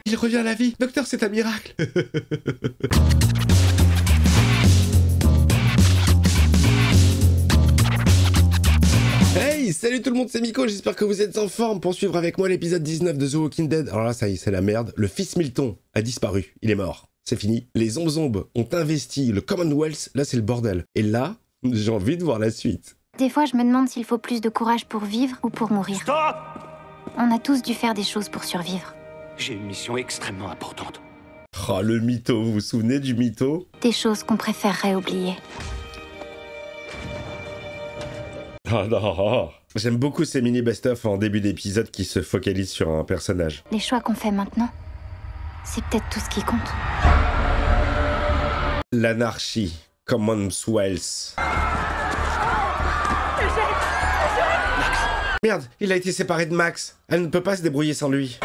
Il revient à la vie. Docteur, c'est un miracle. Hey, salut tout le monde, c'est Miko, j'espère que vous êtes en forme pour suivre avec moi l'épisode 19 de The Walking Dead. Alors là, ça y est, c'est la merde. Le fils Milton a disparu, il est mort. C'est fini. Les zombies ont investi le Commonwealth, là c'est le bordel. Et là, j'ai envie de voir la suite. Des fois, je me demande s'il faut plus de courage pour vivre ou pour mourir. Stop! On a tous dû faire des choses pour survivre. J'ai une mission extrêmement importante. Oh, le mytho, vous vous souvenez du mytho? Des choses qu'on préférerait oublier. Ah non. J'aime beaucoup ces mini best-of en début d'épisode qui se focalisent sur un personnage. Les choix qu'on fait maintenant, c'est peut-être tout ce qui compte. L'anarchie. Commonwealth. Merde, il a été séparé de Max. Elle ne peut pas se débrouiller sans lui.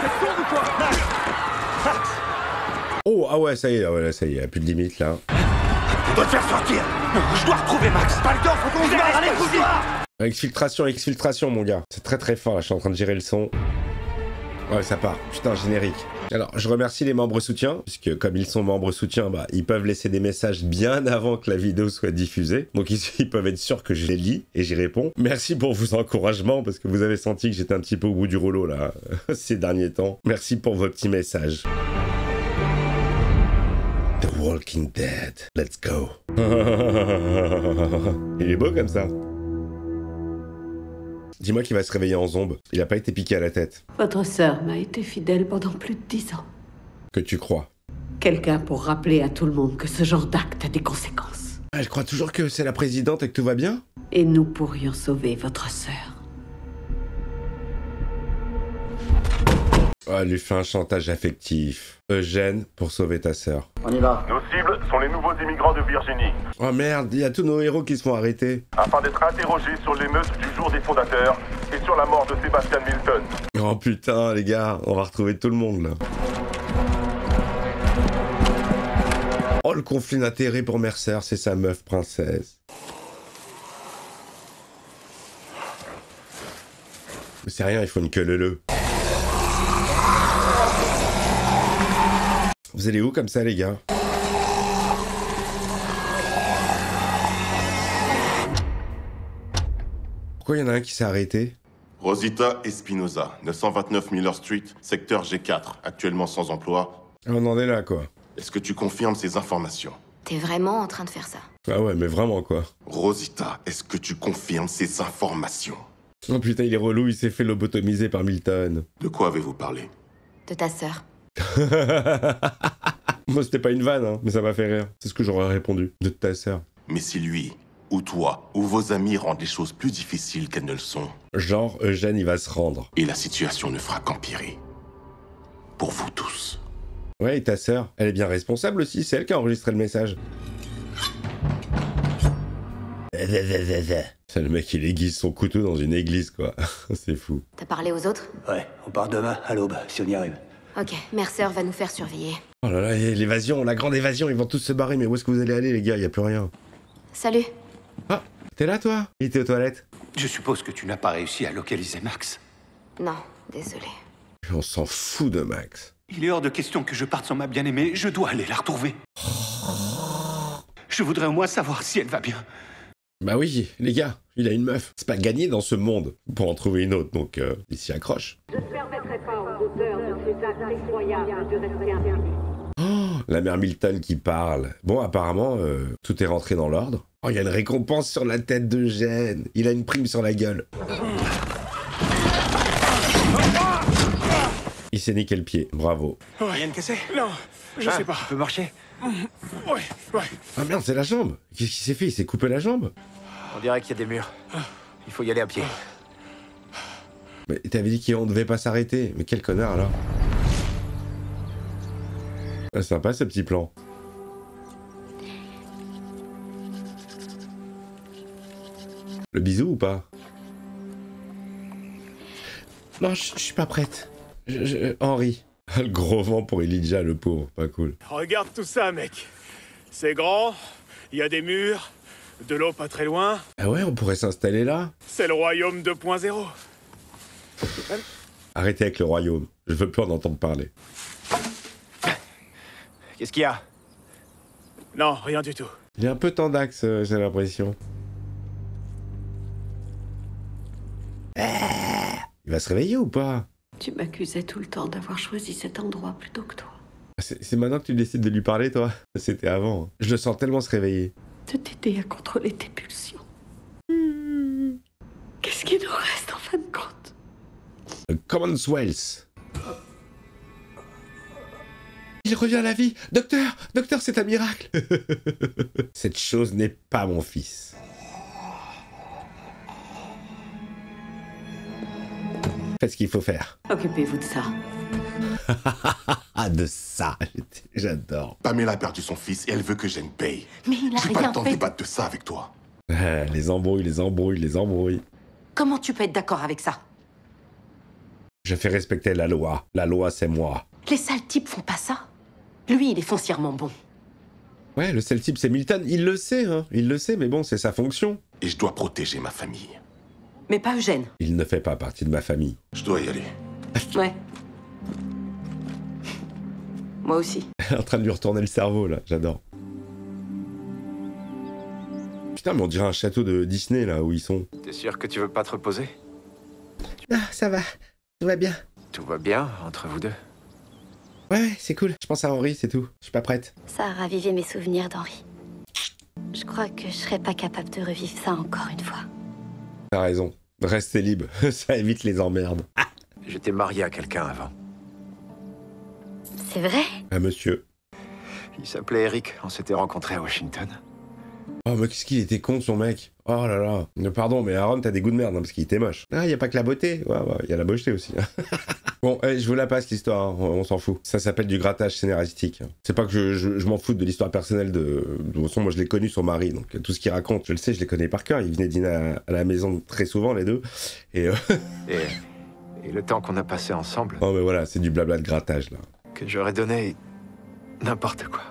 Oh, ah ouais, ça y est, ça y est, plus de limite là. On doit te faire sortir. Non, je dois retrouver Max. Pas le temps, faut qu'on se barre. Allez, bouge-toi. Exfiltration, mon gars. C'est très très fort, là, je suis en train de gérer le son. Ouais, ça part. Putain, générique. Alors, je remercie les membres soutiens, puisque comme ils sont membres soutiens, bah, ils peuvent laisser des messages bien avant que la vidéo soit diffusée. Donc, ils peuvent être sûrs que je les lis et j'y réponds. Merci pour vos encouragements, parce que vous avez senti que j'étais un petit peu au bout du rouleau, là, ces derniers temps. Merci pour vos petits messages. The Walking Dead. Let's go. Il est beau comme ça. Dis-moi qu'il va se réveiller en zombie. Il a pas été piqué à la tête. Votre sœur m'a été fidèle pendant plus de 10 ans. Que tu crois. Quelqu'un pour rappeler à tout le monde que ce genre d'acte a des conséquences. Elle croit toujours que c'est la présidente et que tout va bien? Et nous pourrions sauver votre sœur. Oh, elle lui fait un chantage affectif. Eugène pour sauver ta sœur. On y va. Nos cibles sont les nouveaux immigrants de Virginie. Oh merde, il y a tous nos héros qui se font arrêter. Afin d'être interrogés sur l'émeute du jour des fondateurs et sur la mort de Sebastian Milton. Oh putain, les gars, on va retrouver tout le monde là. Oh, le conflit d'intérêt pour Mercer, c'est sa meuf princesse. Mais c'est rien, il faut une queue leu. Vous allez où comme ça, les gars? Pourquoi il y en a un qui s'est arrêté? Rosita Espinosa, 929 Miller Street, secteur G4, actuellement sans emploi. On en est là, quoi. Est-ce que tu confirmes ces informations? T'es vraiment en train de faire ça? Ah ouais, mais vraiment, quoi. Rosita, est-ce que tu confirmes ces informations? Oh putain, il est relou, il s'est fait lobotomiser par Milton. De quoi avez-vous parlé? De ta sœur. Moi, c'était pas une vanne, hein, mais ça m'a fait rire. C'est ce que j'aurais répondu. De ta sœur. Mais si lui, ou toi, ou vos amis rendent les choses plus difficiles qu'elles ne le sont, Genre, Eugène, il va se rendre. et la situation ne fera qu'empirer. Pour vous tous. Ouais, et ta sœur, elle est bien responsable aussi, c'est elle qui a enregistré le message. C'est le mec, il aiguise son couteau dans une église, quoi. C'est fou. T'as parlé aux autres? Ouais, on part demain à l'aube, si on y arrive. Ok, Mercer va nous faire surveiller. Oh là là, l'évasion, la grande évasion, ils vont tous se barrer, mais où est-ce que vous allez aller, les gars? Y a plus rien. Salut. Ah, t'es là, toi? Il était aux toilettes. Je suppose que tu n'as pas réussi à localiser Max. Non, désolé. On s'en fout de Max. Il est hors de question que je parte sans ma bien-aimée. Je dois aller la retrouver. Je voudrais au moins savoir si elle va bien. Bah oui, les gars, il a une meuf. C'est pas gagné dans ce monde pour en trouver une autre, donc il s'y accroche. Je ne permettrai pas aux auteurs de ces actes effroyables de rester impunis. Oh, la mère Milton qui parle. Bon, apparemment, tout est rentré dans l'ordre. Oh, il y a une récompense sur la tête d'Eugène. Il a une prime sur la gueule. Il s'est niqué le pied, bravo. Rien de cassé? Non, je sais pas. Tu peux marcher? Ouais. Ah merde, c'est la jambe. Qu'est-ce qu'il s'est fait? Il s'est coupé la jambe? On dirait qu'il y a des murs. Il faut y aller à pied. Mais t'avais dit qu'on devait pas s'arrêter. Mais quel connard, alors. Ah, sympa, ce petit plan. Le bisou ou pas? Non, je suis pas prête. Henri. Le gros vent pour Elijah, le pauvre. Pas cool. Regarde tout ça, mec. C'est grand, il y a des murs, de l'eau pas très loin. Ah ouais, on pourrait s'installer là? C'est le royaume 2.0. Arrêtez avec le royaume. Je veux plus en entendre parler. Qu'est-ce qu'il y a? Non, rien du tout. Il est un peu tendax, j'ai l'impression. Il va se réveiller ou pas? Tu m'accusais tout le temps d'avoir choisi cet endroit plutôt que toi. C'est maintenant que tu décides de lui parler, toi? C'était avant. Je le sens tellement se réveiller. De t'aider à contrôler tes pulsions. Qu'est-ce qui nous reste en fin de compte? Commonwealth. Il revient à la vie. Docteur, docteur, c'est un miracle. Cette chose n'est pas mon fils. Faites ce qu'il faut faire. Occupez-vous de ça. De ça, j'adore. Pamela a perdu son fils et elle veut que Jen paye. Mais il a J'ai pas rien le temps de fait. débattre de ça avec toi. Les embrouilles, les embrouilles, les embrouilles. Comment tu peux être d'accord avec ça? Je fais respecter la loi. La loi, c'est moi. Les sales types font pas ça. Lui, il est foncièrement bon. Ouais, le seul type, c'est Milton. Il le sait, hein. Il le sait, mais bon, c'est sa fonction. Et je dois protéger ma famille. Mais pas Eugène. Il ne fait pas partie de ma famille. Je dois y aller. Ouais. Moi aussi. En train de lui retourner le cerveau, là. J'adore. Putain, mais on dirait un château de Disney, là, où ils sont. T'es sûr que tu veux pas te reposer? Ah, ça va. Tout va bien. Tout va bien entre vous deux? Ouais, c'est cool. Je pense à Henri, c'est tout. Je suis pas prête. Ça a ravivé mes souvenirs d'Henri. Je crois que je serais pas capable de revivre ça encore une fois. T'as raison. Restez libre. Ça évite les emmerdes. J'étais marié à quelqu'un avant. C'est vrai? Ah, monsieur. Il s'appelait Eric, on s'était rencontrés à Washington. Oh, mais qu'est-ce qu'il était con, son mec. Oh là là. Pardon, mais Aaron, t'as des goûts de merde, hein, parce qu'il était moche. Ah, y a pas que la beauté. Ouais, y a la mocheté aussi. Bon, je vous la passe, l'histoire. Hein. On s'en fout. Ça s'appelle du grattage scénaristique. C'est pas que je m'en fous de l'histoire personnelle de... De toute façon, moi, je l'ai connu, son mari. Donc, tout ce qu'il raconte, je le sais, je les connais par cœur. Ils venaient dîner à la maison très souvent, les deux. Et le temps qu'on a passé ensemble... Oh, mais voilà, c'est du blabla de grattage, là. Que j'aurais donné n'importe quoi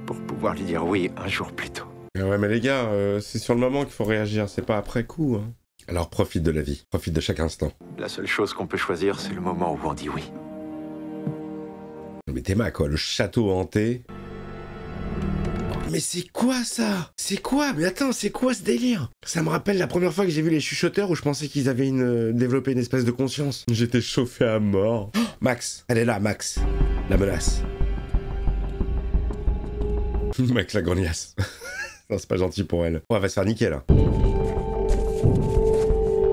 pour pouvoir lui dire oui un jour plus tôt. Ouais, mais les gars, c'est sur le moment qu'il faut réagir, c'est pas après coup. Hein. Alors profite de la vie, profite de chaque instant. La seule chose qu'on peut choisir, c'est le moment où on dit oui. Mais Théma, quoi, le château hanté. Mais c'est quoi ça? C'est quoi? Mais attends, c'est quoi ce délire? Ça me rappelle la première fois que j'ai vu les chuchoteurs où je pensais qu'ils avaient développé une espèce de conscience. J'étais chauffé à mort. Oh, Max, elle est là, Max. La menace. Max la grognasse. Non, c'est pas gentil pour elle. Oh, elle va se faire niquer là.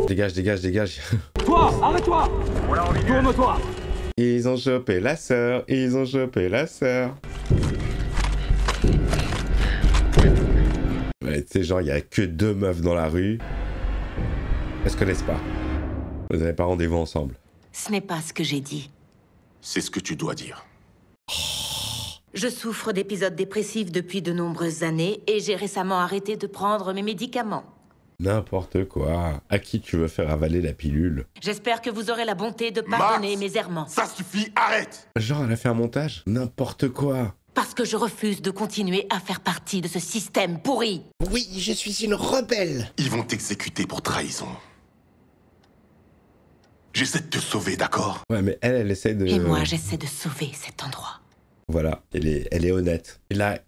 Dégage, dégage, dégage. Toi, arrête-toi! Tourne-toi! Ils ont chopé la sœur, ils ont chopé la sœur. Ouais, tu sais, genre, il y a que 2 meufs dans la rue. Elles se connaissent pas. Vous n'avez pas rendez-vous ensemble. Ce n'est pas ce que j'ai dit. C'est ce que tu dois dire. Je souffre d'épisodes dépressifs depuis de nombreuses années et j'ai récemment arrêté de prendre mes médicaments. N'importe quoi. À qui tu veux faire avaler la pilule? J'espère que vous aurez la bonté de pardonner mes errements. Ça suffit, arrête! Genre, elle a fait un montage? N'importe quoi. Parce que je refuse de continuer à faire partie de ce système pourri. Oui, je suis une rebelle. Ils vont t'exécuter pour trahison. J'essaie de te sauver, d'accord? Ouais, mais elle essaie de... Et moi, j'essaie de sauver cet endroit. Voilà, elle est honnête. Et là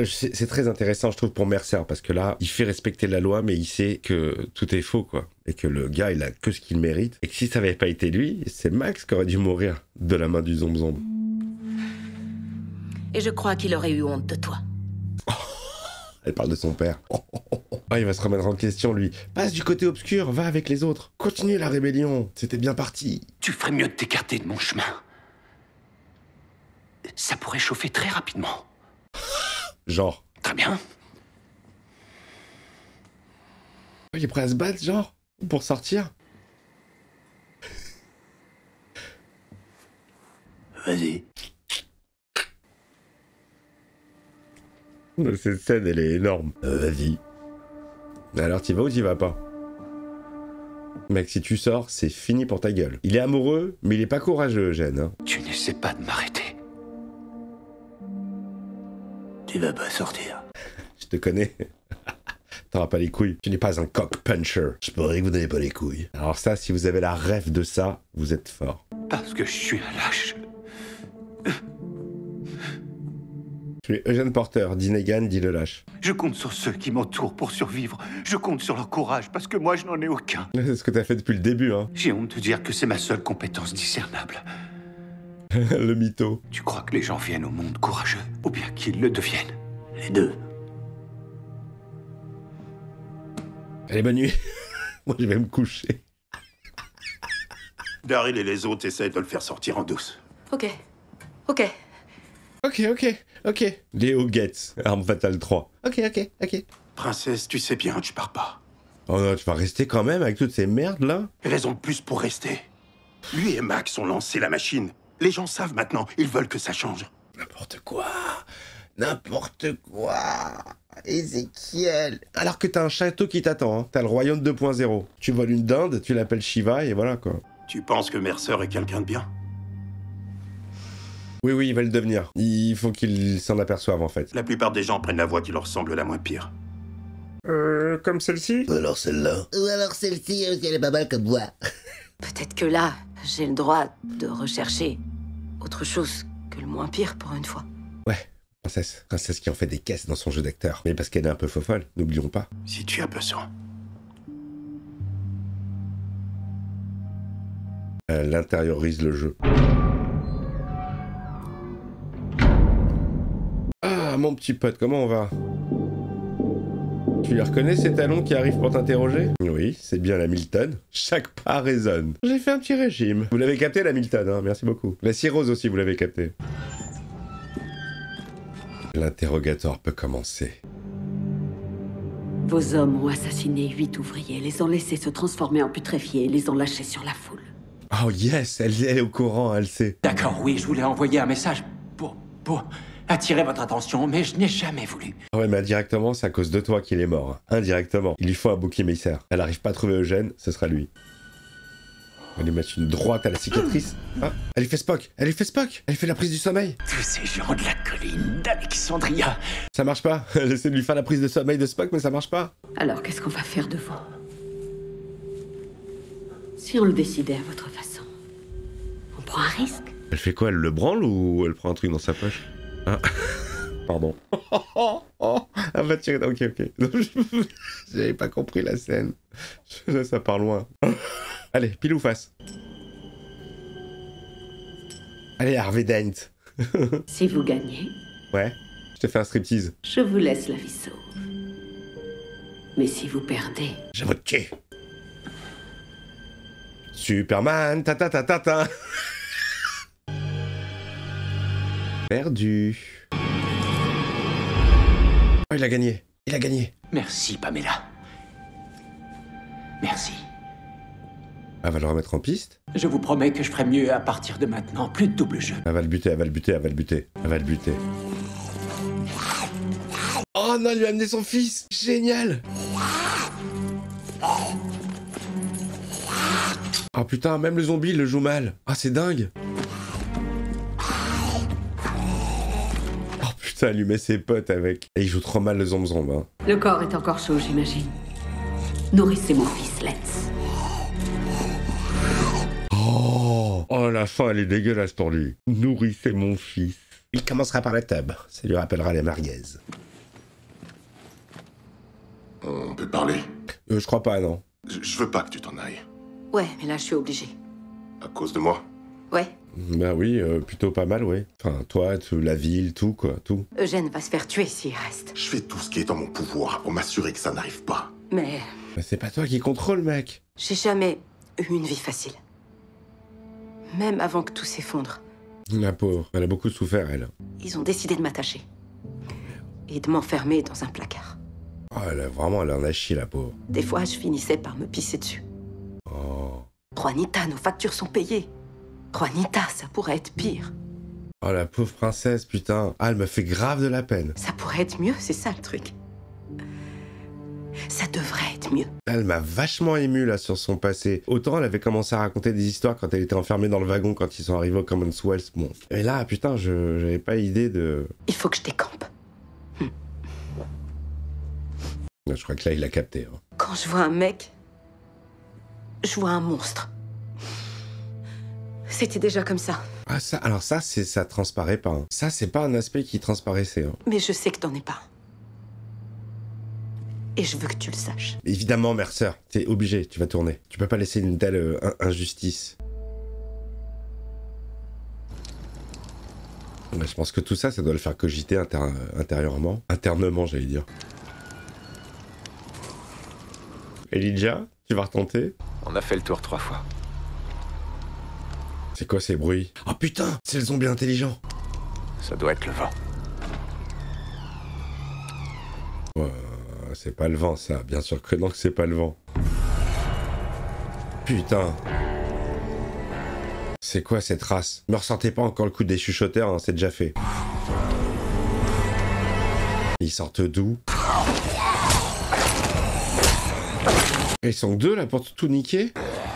c'est très intéressant, je trouve, pour Mercer, parce que là, il fait respecter la loi, mais il sait que tout est faux, quoi. Et que le gars, il a que ce qu'il mérite. Et que si ça n'avait pas été lui, c'est Max qui aurait dû mourir de la main du Zomb. Et je crois qu'il aurait eu honte de toi. Elle parle de son père. Ah, il va se remettre en question, lui. Passe du côté obscur, va avec les autres. Continue la rébellion, c'était bien parti. Tu ferais mieux de t'écarter de mon chemin. Ça pourrait chauffer très rapidement. Genre. Très bien. Il est prêt à se battre, genre, pour sortir. Vas-y. Cette scène, elle est énorme. Vas-y. Alors, t'y vas ou t'y vas pas? Mec, si tu sors, c'est fini pour ta gueule. Il est amoureux, mais il est pas courageux, Eugène. Hein. Tu n'essaies pas de m'arrêter. Tu vas pas sortir. Je te connais. T'auras pas les couilles. Tu n'es pas un cock puncher. Je parie que vous n'avez pas les couilles. Alors ça, si vous avez la rêve de ça, vous êtes fort. Parce que je suis un lâche. Tu es Eugène Porter, dit Negan, dit le lâche. Je compte sur ceux qui m'entourent pour survivre. Je compte sur leur courage parce que moi, je n'en ai aucun. C'est ce que t'as fait depuis le début, hein. J'ai honte de dire que c'est ma seule compétence discernable. Le mytho. Tu crois que les gens viennent au monde courageux ou bien qu'ils le deviennent? Les deux. Allez, bonne nuit. Moi, je vais me coucher. Daryl et les autres essayent de le faire sortir en douce. Ok. Ok. Ok. Léo Getz, Arme Fatale 3. Ok. Princesse, tu sais bien, tu pars pas. Oh non, tu vas rester quand même avec toutes ces merdes là? Raison de plus pour rester. Lui et Max ont lancé la machine. Les gens savent maintenant, ils veulent que ça change. N'importe quoi. Ézéchiel. Alors que t'as un château qui t'attend, hein. T'as le royaume 2.0. Tu voles une dinde, tu l'appelles Shiva et voilà quoi. Tu penses que Mercer est quelqu'un de bien? Oui, il va le devenir. Il faut qu'il s'en aperçoive en fait. La plupart des gens prennent la voie qui leur semble la moins pire. Comme celle-ci? Ou alors celle-là. Ou alors celle-ci, elle est pas mal comme voix. Peut-être que là, j'ai le droit de rechercher autre chose que le moins pire pour une fois. Ouais, princesse qui en fait des caisses dans son jeu d'acteur. Mais parce qu'elle est un peu fofolle, n'oublions pas. Si tu as besoin. Elle intériorise le jeu. Ah, mon petit pote, comment on va? Tu les reconnais ces talons qui arrivent pour t'interroger? Oui, c'est bien la Milton. Chaque pas résonne. J'ai fait un petit régime. Vous l'avez capté la Milton, hein, merci beaucoup. La cirrhose aussi, vous l'avez capté. L'interrogatoire peut commencer. Vos hommes ont assassiné 8 ouvriers, les ont laissés se transformer en putréfiés et les ont lâchés sur la foule. Oh yes, elle est au courant, elle sait. D'accord, oui, je voulais envoyer un message pour attirer votre attention, mais je n'ai jamais voulu. Ouais, mais indirectement, c'est à cause de toi qu'il est mort. Indirectement. Il lui faut un bouc émissaire. Elle arrive pas à trouver Eugène, ce sera lui. On va lui mettre une droite à la cicatrice. Ah, elle lui fait Spock. Elle fait la prise du sommeil. Tous ces gens de la colline d'Alexandria. Ça marche pas. Elle essaie de lui faire la prise de sommeil de Spock, mais ça marche pas. Alors, qu'est-ce qu'on va faire de vous? Si on le décidait à votre façon, on prend un risque. Elle fait quoi? Elle le branle ou elle prend un truc dans sa poche? Ah. Pardon. Elle va tirer. Ok. J'avais pas compris la scène. Ça part loin. Allez, pile ou face? Allez, Harvey Dent. Si vous gagnez... Ouais, je te fais un striptease. Je vous laisse la vie sauve. Mais si vous perdez... Je vous tue. Superman, ta. Perdu. Oh, il a gagné. Merci, Pamela. Merci. Elle va le remettre en piste. Je vous promets que je ferai mieux à partir de maintenant. Plus de double jeu. Elle va le buter. Oh non, il lui a amené son fils. Génial. Oh putain, même le zombie il le joue mal. Ah, c'est dingue. Oh putain, elle lui met ses potes avec. Et il joue trop mal le zombie. Hein. Le corps est encore chaud, j'imagine. Nourrissez mon fils, Let's. Oh, la fin, elle est dégueulasse pour lui. Nourrissez mon fils. Il commencera par la tub. Ça lui rappellera les merguez. On peut parler? Je crois pas, non. Je veux pas que tu t'en ailles. Ouais, mais là, je suis obligée. À cause de moi? Ouais. Bah oui, plutôt pas mal, ouais. Enfin, toi, la ville, tout, quoi, tout. Eugène va se faire tuer s'il reste. Je fais tout ce qui est en mon pouvoir pour m'assurer que ça n'arrive pas. Mais... c'est pas toi qui contrôle, mec. J'ai jamais eu une vie facile. Même avant que tout s'effondre. La pauvre, elle a beaucoup souffert, elle. Ils ont décidé de m'attacher. Et de m'enfermer dans un placard. Oh, elle en a chié, la pauvre. Des fois, je finissais par me pisser dessus. Oh. Juanita, nos factures sont payées. Juanita, ça pourrait être pire. Oh, la pauvre princesse, putain. Ah, elle me fait grave de la peine. Ça pourrait être mieux, c'est ça le truc. Ça devrait être mieux. Elle m'a vachement ému, là, sur son passé. Autant elle avait commencé à raconter des histoires quand elle était enfermée dans le wagon quand ils sont arrivés au Commonwealth. Bon. Et là, putain, j'avais pas idée de... Il faut que je décampe. Je crois que là, il l'a capté. Hein. Quand je vois un mec, je vois un monstre. C'était déjà comme ça. Ah ça, alors ça, ça transparaît pas. Hein. Ça, c'est pas un aspect qui transparaissait. Hein. Mais je sais que t'en es pas. Et je veux que tu le saches. Évidemment, Mercer, t'es obligé, tu vas tourner. Tu peux pas laisser une telle injustice. Ouais, je pense que tout ça, ça doit le faire cogiter intérieurement. Internement, j'allais dire. Elijah, tu vas retenter? On a fait le tour 3 fois. C'est quoi ces bruits? Oh putain, c'est le zombie intelligent. Ça doit être le vent. C'est pas le vent, ça. Bien sûr que non, que c'est pas le vent. Putain. C'est quoi cette race? Me ressentez pas encore le coup des chuchoteurs, hein, c'est déjà fait. Ils sortent d'où? Ils sont que deux là pour tout niquer?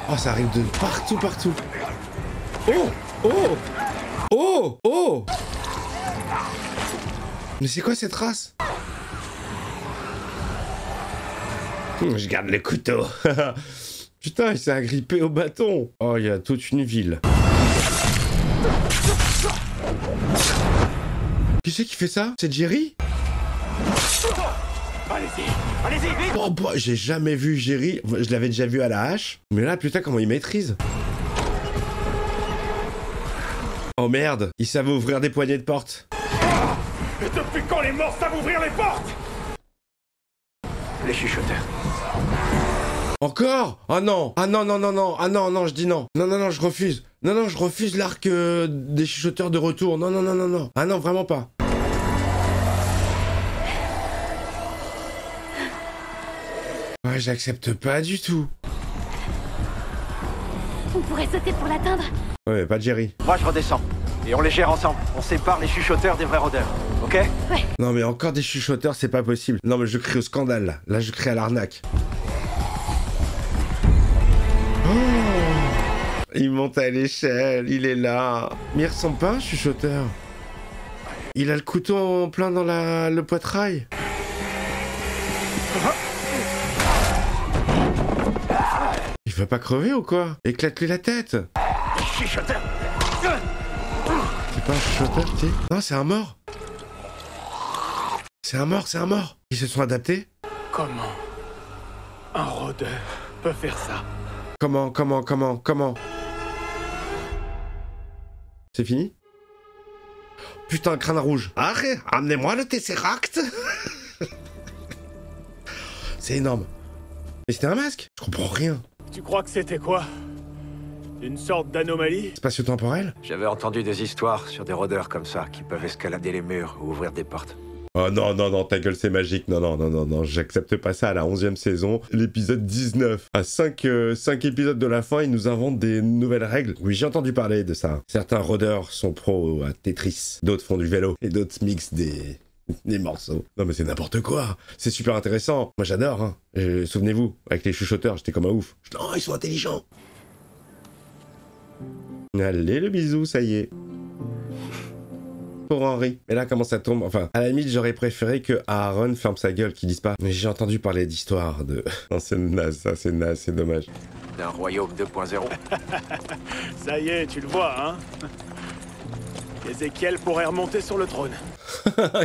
Oh, ça arrive de partout, partout. Oh! Oh! Oh! Oh! Mais c'est quoi cette race? Je garde le couteau. Putain, il s'est agrippé au bâton. Oh, il y a toute une ville. Qui c'est qui fait ça? C'est Jerry? Allez-y, allez-y, vite! Oh, bah, j'ai jamais vu Jerry. Je l'avais déjà vu à la hache. Mais là, putain, comment il maîtrise? Oh merde, il savait ouvrir des poignées de porte. Et depuis quand les morts savent ouvrir les portes? Les chuchoteurs. Encore? Ah non! Ah non, non, non, non! Ah non, non, je dis non! Non, non, non, je refuse! Non, non, je refuse l'arc des chuchoteurs de retour! Non, non, non, non, non! Ah non, vraiment pas! Ouais, j'accepte pas du tout! On pourrait sauter pour l'atteindre? Ouais, mais pas Jerry. Moi, je redescends. Et on les gère ensemble. On sépare les chuchoteurs des vrais rôdeurs. Ok? Ouais. Non, mais encore des chuchoteurs, c'est pas possible. Non, mais je crie au scandale, là. Là, je crie à l'arnaque. Oh, il monte à l'échelle, il est là. Mais il ressemble pas à un chuchoteur. Il a le couteau en plein dans le poitrail. Il veut pas crever ou quoi? Éclate-lui la tête. Chuchoteur! C'est pas un chuchoteur, tu sais? Non, c'est un mort. C'est un mort, c'est un mort. Ils se sont adaptés? Comment un rôdeur peut faire ça? Comment? C'est fini? Putain, crâne rouge. Arrête, amenez-moi le Tesseract. C'est énorme. Mais c'était un masque? Je comprends rien. Tu crois que c'était quoi? Une sorte d'anomalie? Spatio-temporel? J'avais entendu des histoires sur des rôdeurs comme ça qui peuvent escalader les murs ou ouvrir des portes. Oh non, non, non, ta gueule, c'est magique. Non, non, non, non, non, j'accepte pas ça à la 11e saison. L'épisode 19. À 5 épisodes de la fin, ils nous inventent des nouvelles règles. Oui, j'ai entendu parler de ça. Certains rôdeurs sont pros à Tetris. D'autres font du vélo. Et d'autres mixent des morceaux. Non, mais c'est n'importe quoi. C'est super intéressant. Moi, j'adore. Hein. Souvenez-vous, avec les chuchoteurs, j'étais comme un ouf. Non, ils sont intelligents. Allez, le bisou, ça y est. Pour Henry. Mais là, comment ça tombe? Enfin, à la limite, j'aurais préféré que Aaron ferme sa gueule, qu'il dise pas. Mais j'ai entendu parler d'histoires de... Non, c'est naze, ça, c'est naze, c'est dommage. D'un royaume 2.0. Ça y est, tu le vois, hein? Ézéchiel pourrait remonter sur le trône.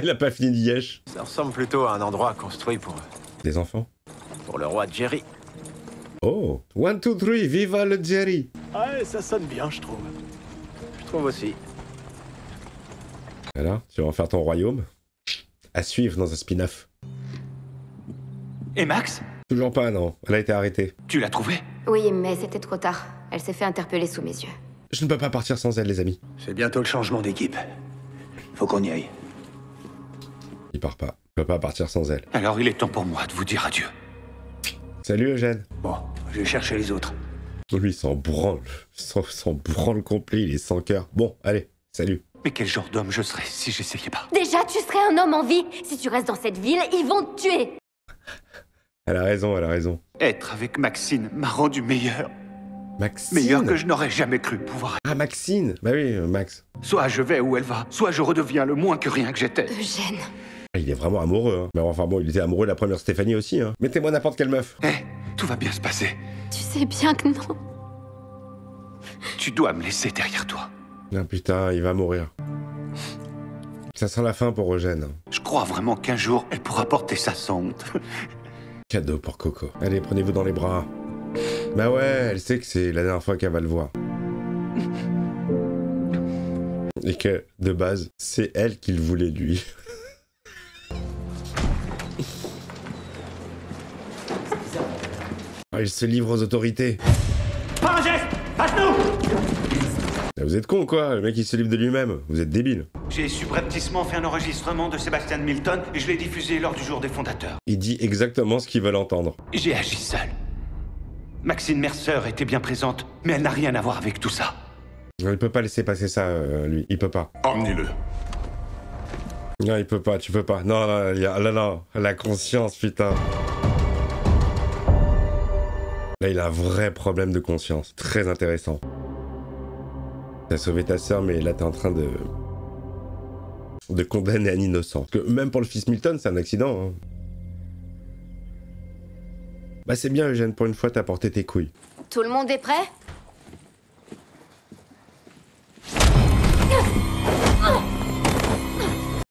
Il a pas fini d'Yesh. Ça ressemble plutôt à un endroit construit pour... Des enfants? Pour le roi Jerry. Oh, 1, 2, 3, viva le Jerry. Ouais, ça sonne bien, je trouve. Je trouve aussi. Alors, tu vas en faire ton royaume? À suivre dans un spin-off. Et Max? Toujours pas, non. Elle a été arrêtée. Tu l'as trouvée? Oui, mais c'était trop tard. Elle s'est fait interpeller sous mes yeux. Je ne peux pas partir sans elle, les amis. C'est bientôt le changement d'équipe. Faut qu'on y aille. Il part pas. Je peux pas partir sans elle. Alors il est temps pour moi de vous dire adieu. Salut, Eugène. Bon, je vais chercher les autres. Lui, il s'en branle. S'en branle complet, il est sans cœur. Bon, allez, salut. Mais quel genre d'homme je serais si j'essayais pas? Déjà, tu serais un homme en vie. Si tu restes dans cette ville, ils vont te tuer. Elle a raison, elle a raison. Être avec Maxine m'a rendu meilleur. Maxine? Meilleur que je n'aurais jamais cru pouvoir être. Ah, Maxine. Bah oui, Max. Soit je vais où elle va, soit je redeviens le moins que rien que j'étais. Eugène. Il est vraiment amoureux, hein. Mais enfin bon, il était amoureux de la première Stéphanie aussi, hein. Mettez-moi n'importe quelle meuf. Eh, tout va bien se passer. Tu sais bien que non. Tu dois me laisser derrière toi. Ah putain, il va mourir. Ça sent la fin pour Eugène. Je crois vraiment qu'un jour, elle pourra porter sa sonde. Cadeau pour Coco. Allez, prenez-vous dans les bras. Bah ouais, elle sait que c'est la dernière fois qu'elle va le voir. Et que, de base, c'est elle qui le voulait, lui. Ah, il se livre aux autorités. Pas un geste! À genoux! Vous êtes con, quoi? Le mec, il se livre de lui-même. Vous êtes débile. J'ai subrepticement fait un enregistrement de Sébastien Milton et je l'ai diffusé lors du jour des fondateurs. Il dit exactement ce qu'ils veulent entendre. J'ai agi seul. Maxine Mercer était bien présente, mais elle n'a rien à voir avec tout ça. Non, il peut pas laisser passer ça, lui. Il peut pas. Emmenez-le. Non, il peut pas, tu peux pas. Non, non, non, la conscience, putain. Là, il a un vrai problème de conscience. Très intéressant. T'as sauvé ta sœur, mais là, t'es en train de condamner un innocent. Parce que même pour le fils Milton, c'est un accident. Hein. Bah, c'est bien, Eugène, pour une fois, t'as porté tes couilles. Tout le monde est prêt?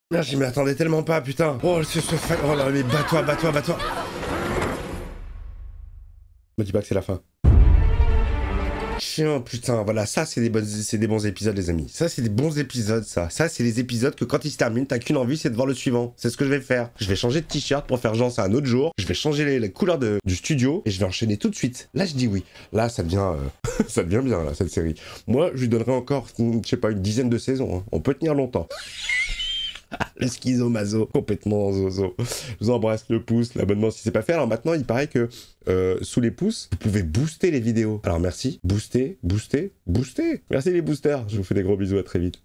Merde, je m'y attendais tellement pas, putain. Oh, oh là, mais bats-toi, bats-toi, bats-toi. Me dis pas que c'est la fin. Chiant, putain, voilà, ça c'est des bons épisodes, les amis. Ça c'est des bons épisodes, ça. Ça c'est les épisodes que quand ils se terminent, t'as qu'une envie, c'est de voir le suivant. C'est ce que je vais faire. Je vais changer de t-shirt pour faire genre ça un autre jour. Je vais changer les couleurs du studio et je vais enchaîner tout de suite. Là je dis oui. Là ça devient, ça devient bien là, cette série. Moi je lui donnerai encore, je sais pas, une dizaine de saisons. Hein. On peut tenir longtemps. Le schizo-maso, complètement zozo. Je vous embrasse, le pouce, l'abonnement si c'est pas fait. Alors maintenant, il paraît que sous les pouces, vous pouvez booster les vidéos. Alors merci, booster. Merci les boosters. Je vous fais des gros bisous, à très vite.